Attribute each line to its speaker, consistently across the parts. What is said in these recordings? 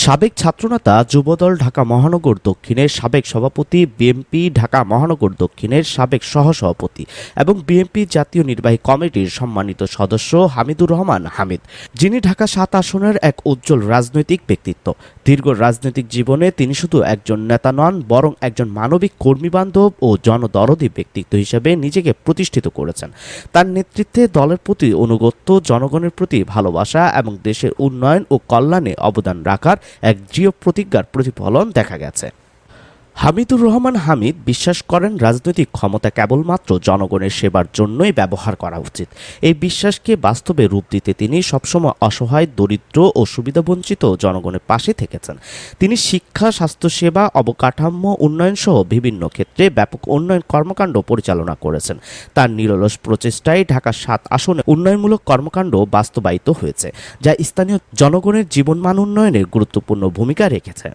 Speaker 1: সাবেক ছাত্রনেতা যুবদল ঢাকা মহানগর দক্ষিণের সাবেক সভাপতি, বিএনপি ঢাকা মহানগর দক্ষিণের সাবেক সহসভাপতি এবং বিএনপি জাতীয় নির্বাহী কমিটির সম্মানিত সদস্য হামিদুর রহমান হামিদ, যিনি ঢাকা ৭ আসনের এক উজ্জ্বল রাজনৈতিক ব্যক্তিত্ব। দীর্ঘ রাজনৈতিক জীবনে তিনি শুধু একজন নেতা নন, বরং একজন মানবিক কর্মীবান্ধব ও জনদরদী ব্যক্তিত্ব হিসেবে নিজেকে প্রতিষ্ঠিত করেছেন। তার নেতৃত্বে দলের প্রতি আনুগত্য, জনগণের প্রতি ভালোবাসা এবং দেশের উন্নয়ন ও কল্যাণে অবদান রাখার এক দৃঢ় প্রতিজ্ঞার প্রতিফলন দেখা গেছে। হামিদুর রহমান হামিদ বিশ্বাস করেন, রাজনৈতিক ক্ষমতা কেবলমাত্র জনগণের সেবার জন্যই ব্যবহার করা উচিত। এই বিশ্বাসকে বাস্তবে রূপ দিতে তিনি সবসময় অসহায়, দরিদ্র ও সুবিধাবঞ্চিত জনগণের পাশে থেকেছেন। তিনি শিক্ষা, স্বাস্থ্যসেবা, অবকাঠামো উন্নয়ন সহ বিভিন্ন ক্ষেত্রে ব্যাপক উন্নয়ন কর্মকাণ্ড পরিচালনা করেছেন। তার নিরলস প্রচেষ্টায় ঢাকা ৭ আসনে উন্নয়নমূলক কর্মকাণ্ড বাস্তবায়িত হয়েছে, যা স্থানীয় জনগণের জীবনমান উন্নয়নে গুরুত্বপূর্ণ ভূমিকা রেখেছে।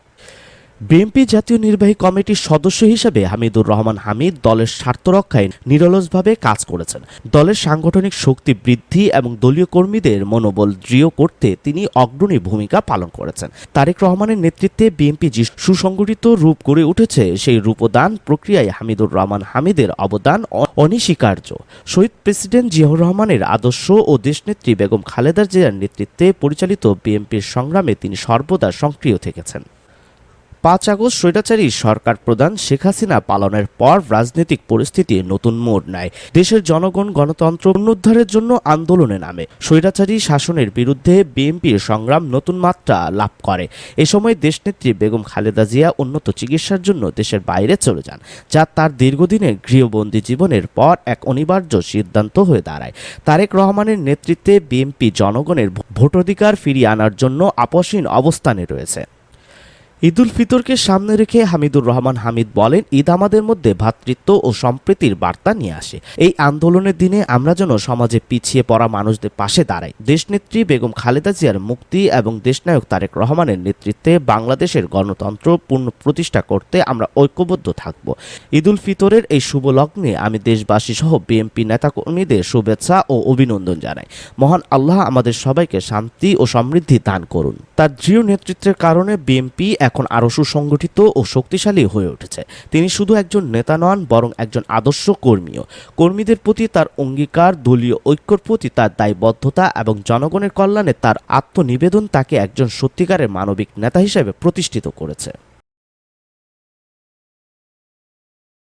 Speaker 1: বিএনপি জাতীয় নির্বাহী কমিটির সদস্য হিসেবে হামিদুর রহমান হামিদ দলের স্বার্থ রক্ষায় নিরলসভাবে কাজ করেছেন। দলের সাংগঠনিক শক্তি বৃদ্ধি এবং দলীয় কর্মীদের মনোবল দৃঢ় করতে তিনি অগ্রণী ভূমিকা পালন করেছেন। তারেক রহমানের নেতৃত্বে বিএনপি যে সুসংগঠিত রূপ গড়ে উঠেছে, সেই রূপদান প্রক্রিয়ায় হামিদুর রহমান হামিদের অবদান অনস্বীকার্য। শহীদ প্রেসিডেন্ট জিয়াউর রহমানের আদর্শ ও দেশনেত্রী বেগম খালেদা জিয়ার নেতৃত্বে পরিচালিত বিএনপির সংগ্রামে তিনি সর্বদা সক্রিয় থেকেছেন। ৫ আগস্ট স্বৈরাচারী সরকার প্রধান শেখ হাসিনা পালনের পর রাজনৈতিক পরিস্থিতি নতুন মোড় নেয়। দেশের জনগণ গণতন্ত্র পুনরুদ্ধারের জন্য আন্দোলনে নামে। স্বৈরাচারী শাসনের বিরুদ্ধে বিএনপির সংগ্রাম নতুন মাত্রা লাভ করে। এ সময় দেশনেত্রী বেগম খালেদা জিয়া উন্নত চিকিৎসার জন্য দেশের বাইরে চলে যান, যা তার দীর্ঘদিনের গৃহবন্দী জীবনের পর এক অনিবার্য সিদ্ধান্ত হয়ে দাঁড়ায়। তারেক রহমানের নেতৃত্বে বিএনপি জনগণের ভোটাধিকার ফিরিয়ে আনার জন্য আপোষহীন অবস্থানে রয়েছে। ঈদুল ফিতরকে সামনে রেখে হামিদুর রহমান হামিদ বলেন, ঈদ আমাদের মধ্যে ভ্রাতৃত্ব ও সম্প্রীতির বার্তা নিয়ে আসে। এই আন্দোলনের দিনে আমরা যেন সমাজে পিছিয়ে পড়া মানুষদের পাশে দাঁড়াই। দেশনেত্রী বেগম খালেদা জিয়ার মুক্তি এবং দেশনায়ক তারেক রহমানের নেতৃত্বে বাংলাদেশের গণতন্ত্র পুনঃপ্রতিষ্ঠা করতে আমরা ঐক্যবদ্ধ থাকব। ঈদুল ফিতরের এই শুভ লগ্নে আমি দেশবাসী সহ বিএনপি নেতাকর্মীদের শুভেচ্ছা ও অভিনন্দন জানাই। মহান আল্লাহ আমাদের সবাইকে শান্তি ও সমৃদ্ধি দান করুন। তার দৃঢ় নেতৃত্বের কারণে বিএনপি এখন আরও সুসংগঠিত ও শক্তিশালী হয়ে উঠেছে। তিনি শুধু একজন নেতা নন, বরং একজন আদর্শ কর্মীও। কর্মীদের প্রতি তার অঙ্গীকার, দলীয় ঐক্যর প্রতি তার দায়বদ্ধতা এবং জনগণের কল্যাণে তার আত্মনিবেদন তাকে একজন সত্যিকারের মানবিক নেতা হিসেবে প্রতিষ্ঠিত করেছে।